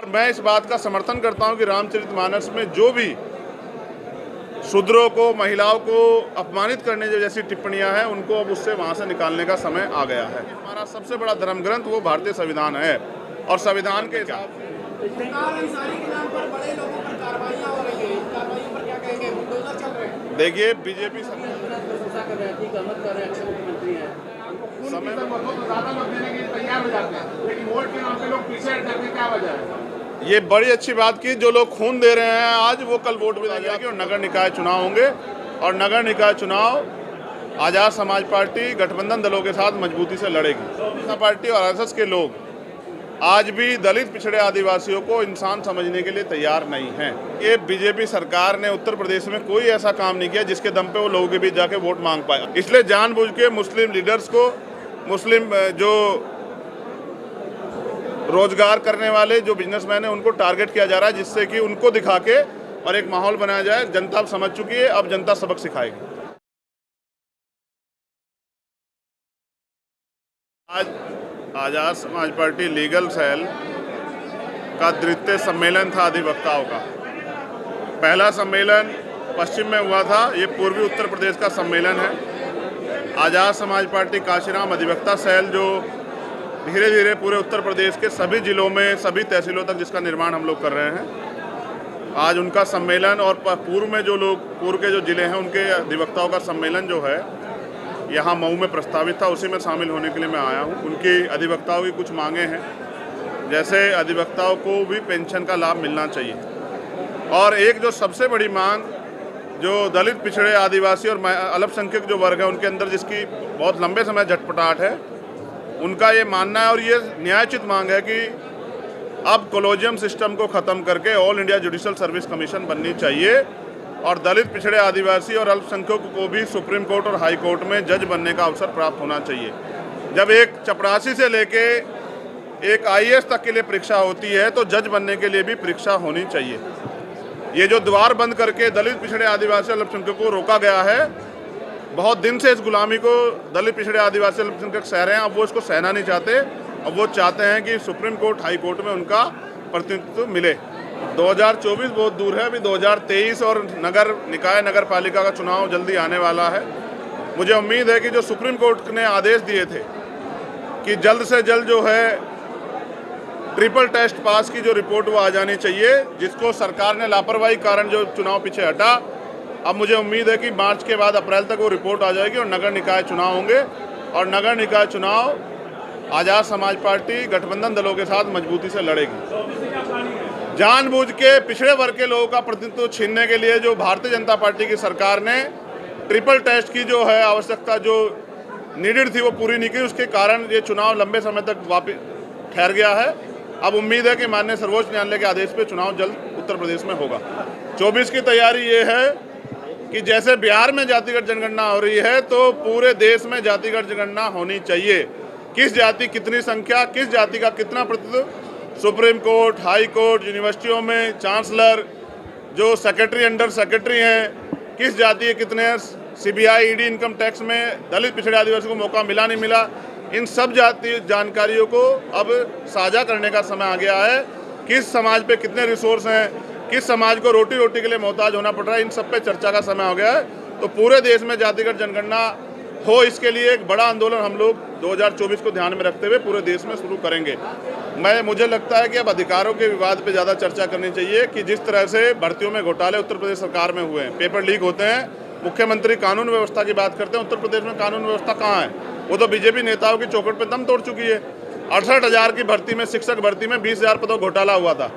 मैं इस बात का समर्थन करता हूं कि रामचरितमानस में जो भी शूद्रों को, महिलाओं को अपमानित करने जैसी टिप्पणियां हैं, उनको अब उससे वहां से निकालने का समय आ गया है। हमारा सबसे बड़ा धर्म ग्रंथ वो भारतीय संविधान है और संविधान के हिसाब से देखिए बीजेपी समय तैयार हो जाते हैं, लेकिन वोट के नाम पे लोग पीछे हट जाते हैं। क्या वजह है? ये बड़ी अच्छी बात की, जो लोग खून दे रहे हैं आज वो कल वोट भी देंगे। और नगर निकाय चुनाव होंगे और नगर निकाय चुनाव आज़ाद समाज पार्टी गठबंधन दलों के साथ मजबूती से लड़ेगी। जनता पार्टी और आरएसएस के लोग आज भी दलित पिछड़े आदिवासियों को इंसान समझने के लिए तैयार नहीं हैं। ये बीजेपी सरकार ने उत्तर प्रदेश में कोई ऐसा काम नहीं किया जिसके दम पे वो लोगों के बीच जाके वोट मांग पाए। इसलिए जानबूझ के मुस्लिम लीडर्स को, मुस्लिम जो रोजगार करने वाले जो बिजनेसमैन हैं, उनको टारगेट किया जा रहा है, जिससे कि उनको दिखा के और एक माहौल बनाया जाए। जनता अब समझ चुकी है, अब जनता सबक सिखाएगी। आज आज़ाद समाज पार्टी लीगल सेल का द्वितीय सम्मेलन था अधिवक्ताओं का। पहला सम्मेलन पश्चिम में हुआ था, ये पूर्वी उत्तर प्रदेश का सम्मेलन है। आज़ाद समाज पार्टी काशीराम अधिवक्ता सेल जो धीरे धीरे पूरे उत्तर प्रदेश के सभी जिलों में, सभी तहसीलों तक जिसका निर्माण हम लोग कर रहे हैं, आज उनका सम्मेलन और पूर्व में जो लोग, पूर्व के जो जिले हैं उनके अधिवक्ताओं का सम्मेलन जो है यहाँ मऊ में प्रस्तावित था, उसी में शामिल होने के लिए मैं आया हूँ। उनकी अधिवक्ताओं की कुछ मांगे हैं, जैसे अधिवक्ताओं को भी पेंशन का लाभ मिलना चाहिए, और एक जो सबसे बड़ी मांग जो दलित पिछड़े आदिवासी और अल्पसंख्यक जो वर्ग है उनके अंदर जिसकी बहुत लंबे समय झटपटाहट है, उनका ये मानना है और ये न्यायोचित मांग है कि अब कोलोजियम सिस्टम को ख़त्म करके all India judicial service commission बननी चाहिए और दलित पिछड़े आदिवासी और अल्पसंख्यकों को भी सुप्रीम कोर्ट और हाई कोर्ट में जज बनने का अवसर प्राप्त होना चाहिए। जब एक चपरासी से लेके एक आईएएस तक के लिए परीक्षा होती है तो जज बनने के लिए भी परीक्षा होनी चाहिए। ये जो द्वार बंद करके दलित पिछड़े आदिवासी अल्पसंख्यकों को रोका गया है, बहुत दिन से इस गुलामी को दलित पिछड़े आदिवासी अल्पसंख्यक सह रहे हैं, अब वो इसको सहना नहीं चाहते। अब वो चाहते हैं कि सुप्रीम कोर्ट, हाई कोर्ट में उनका प्रतिनिधित्व मिले। 2024 बहुत दूर है, अभी 2023 और नगर निकाय, नगर पालिका का चुनाव जल्दी आने वाला है। मुझे उम्मीद है कि जो सुप्रीम कोर्ट ने आदेश दिए थे कि जल्द से जल्द जो है ट्रिपल टेस्ट पास की जो रिपोर्ट वो आ जानी चाहिए, जिसको सरकार ने लापरवाही कारण जो चुनाव पीछे हटा, अब मुझे उम्मीद है कि मार्च के बाद अप्रैल तक वो रिपोर्ट आ जाएगी और नगर निकाय चुनाव होंगे और नगर निकाय चुनाव आज़ाद समाज पार्टी गठबंधन दलों के साथ मजबूती से लड़ेगी। जानबूझ के पिछड़े वर्ग के लोगों का प्रतिनिधित्व छीनने के लिए जो भारतीय जनता पार्टी की सरकार ने ट्रिपल टेस्ट की जो है आवश्यकता जो नीडेड थी वो पूरी नहीं की, उसके कारण ये चुनाव लंबे समय तक वापस ठहर गया है। अब उम्मीद है कि माननीय सर्वोच्च न्यायालय के आदेश पे चुनाव जल्द उत्तर प्रदेश में होगा। 24 की तैयारी ये है कि जैसे बिहार में जातिगत जनगणना हो रही है तो पूरे देश में जातिगत जनगणना होनी चाहिए। किस जाति कितनी संख्या, किस जाति का कितना प्रतिनिधित्व, सुप्रीम कोर्ट, हाई कोर्ट, यूनिवर्सिटियों में चांसलर, जो सेक्रेटरी, अंडर सेक्रेटरी हैं, किस जाति के कितने, सीबीआई, ईडी, इनकम टैक्स में दलित पिछड़े आदिवासी को मौका मिला नहीं मिला, इन सब जाति जानकारियों को अब साझा करने का समय आ गया है। किस समाज पे कितने रिसोर्स हैं, किस समाज को रोटी रोटी के लिए मोहताज होना पड़ रहा है, इन सब पे चर्चा का समय हो गया है। तो पूरे देश में जातिगत जनगणना हो, इसके लिए एक बड़ा आंदोलन हम लोग 2024 को ध्यान में रखते हुए पूरे देश में शुरू करेंगे। मुझे लगता है कि अब अधिकारों के विवाद पे ज़्यादा चर्चा करनी चाहिए कि जिस तरह से भर्तियों में घोटाले उत्तर प्रदेश सरकार में हुए हैं, पेपर लीक होते हैं, मुख्यमंत्री कानून व्यवस्था की बात करते हैं, उत्तर प्रदेश में कानून व्यवस्था कहाँ है? वो तो बीजेपी नेताओं की चौखट पे दम तोड़ चुकी है। 68,000 की भर्ती में, शिक्षक भर्ती में 20,000 पदों घोटाला हुआ था।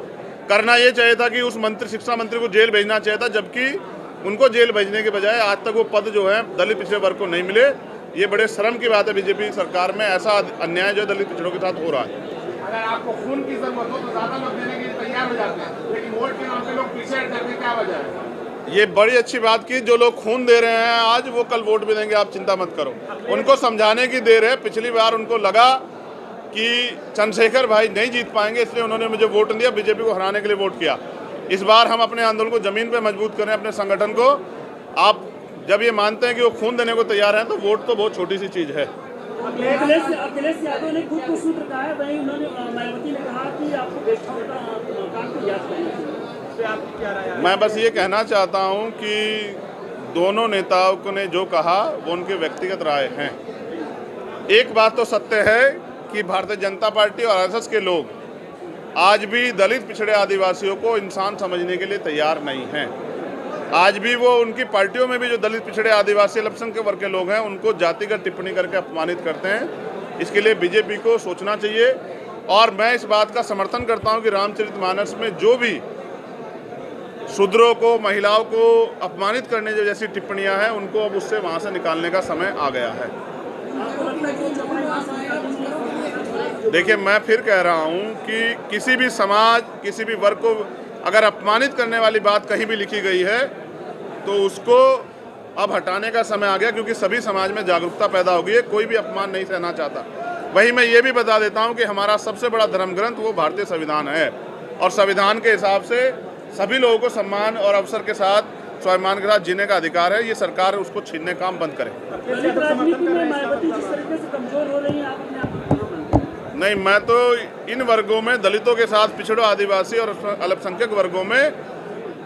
करना ये चाहिए था कि उस मंत्री, शिक्षा मंत्री को जेल भेजना चाहिए था, जबकि उनको जेल भेजने के बजाय आज तक वो पद जो है दलित पिछड़े वर्ग को नहीं मिले। ये बड़े शर्म की बात है बीजेपी सरकार में, ऐसा अन्याय जो दलित पिछड़ों के साथ हो रहा है। अगर आपको खून की जरूरत हो तो ज्यादा लोग देने के लिए तैयार हो जाते हैं, लेकिन वोट के नाम पे लोग पीछे हट जाते हैं। क्या वजह है? ये बड़ी अच्छी बात की, जो लोग खून दे रहे हैं आज वो कल वोट भी देंगे, आप चिंता मत करो। उनको समझाने की देर है। पिछली बार उनको लगा कि चंद्रशेखर भाई नहीं जीत पाएंगे, इसलिए उन्होंने मुझे वोट दिया, बीजेपी को हराने के लिए वोट किया। इस बार हम अपने आंदोलन को जमीन पे मजबूत करें, अपने संगठन को। आप जब ये मानते हैं कि वो खून देने को तैयार हैं तो वोट तो बहुत छोटी सी चीज़ है। अखिलेश यादव ने खुद को सूत्र कहा है, वहीं उन्होंने मायावती ने कहा कि आपको गेस्ट हाउस का काम को याद करना चाहिए। इस पे आपकी क्या राय है? मैं बस ये कहना चाहता हूँ कि दोनों नेताओं ने जो कहा वो उनके व्यक्तिगत राय हैं। एक बात तो सत्य है कि भारतीय जनता पार्टी और आरएसएस के लोग आज भी दलित पिछड़े आदिवासियों को इंसान समझने के लिए तैयार नहीं हैं। आज भी वो उनकी पार्टियों में भी जो दलित पिछड़े आदिवासी अल्पसंख्यक वर्ग के लोग हैं उनको जातिगत टिप्पणी करके अपमानित करते हैं। इसके लिए बीजेपी को सोचना चाहिए और मैं इस बात का समर्थन करता हूं कि रामचरितमानस में जो भी शूद्रों को, महिलाओं को अपमानित करने जैसी टिप्पणियां हैं उनको अब उससे वहां से निकालने का समय आ गया है। देखिए, मैं फिर कह रहा हूं कि किसी भी समाज, किसी भी वर्ग को अगर अपमानित करने वाली बात कहीं भी लिखी गई है तो उसको अब हटाने का समय आ गया, क्योंकि सभी समाज में जागरूकता पैदा हो गई है। कोई भी अपमान नहीं सहना चाहता। वहीं मैं ये भी बता देता हूं कि हमारा सबसे बड़ा धर्म ग्रंथ वो भारतीय संविधान है और संविधान के हिसाब से सभी लोगों को सम्मान और अवसर के साथ, स्वाभिमान के साथ जीने का अधिकार है। ये सरकार उसको छीनने का काम बंद करे। नहीं, मैं तो इन वर्गों में, दलितों के साथ पिछड़ों, आदिवासी और अल्पसंख्यक वर्गों में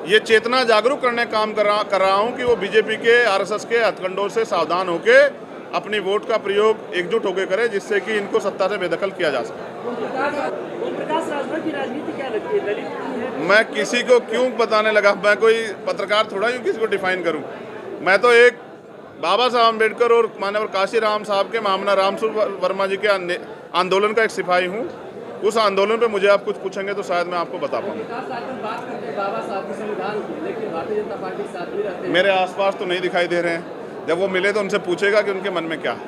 ये चेतना जागरूक करने का काम कर रहा हूं कि वो बीजेपी के, आरएसएस के हथकंडों से सावधान होके अपनी वोट का प्रयोग एकजुट होकर करे, जिससे कि इनको सत्ता से बेदखल किया जा सके। मैं किसी को क्यों बताने लगा? मैं कोई पत्रकार थोड़ा ही किसी को डिफाइन करूं। मैं तो एक बाबा साहब अम्बेडकर और माननीय काशीराम साहब के मामला रामसूर वर्मा जी के आंदोलन का एक सिपाही हूं। उस आंदोलन पे मुझे आप कुछ पूछेंगे तो शायद मैं आपको बता पाऊंगा। मेरे आसपास तो नहीं दिखाई दे रहे हैं। जब वो मिले तो उनसे पूछेगा कि उनके मन में क्या है।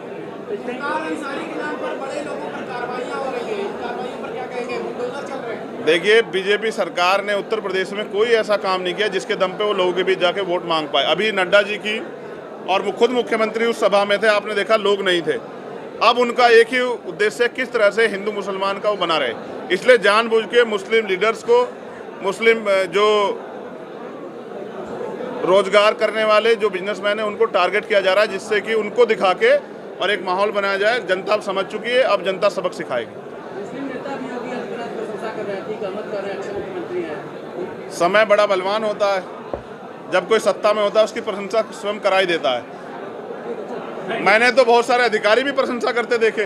देखिए, बीजेपी सरकार ने उत्तर प्रदेश में कोई ऐसा काम नहीं किया जिसके दम पे वो लोगों के बीच जाके वोट मांग पाए। अभी नड्डा जी की और खुद मुख्यमंत्री उस सभा में थे, आपने देखा लोग नहीं थे। अब उनका एक ही उद्देश्य है, किस तरह से हिंदू मुसलमान का वो बना रहे। इसलिए जानबूझ के मुस्लिम लीडर्स को, मुस्लिम जो रोजगार करने वाले जो बिजनेसमैन हैं उनको टारगेट किया जा रहा है, जिससे कि उनको दिखा के और एक माहौल बनाया जाए। जनता अब समझ चुकी है, अब जनता सबक सिखाएगी। समय बड़ा बलवान होता है। जब कोई सत्ता में होता है उसकी प्रशंसा स्वयं कराई देता है। मैंने तो बहुत सारे अधिकारी भी प्रशंसा करते देखे।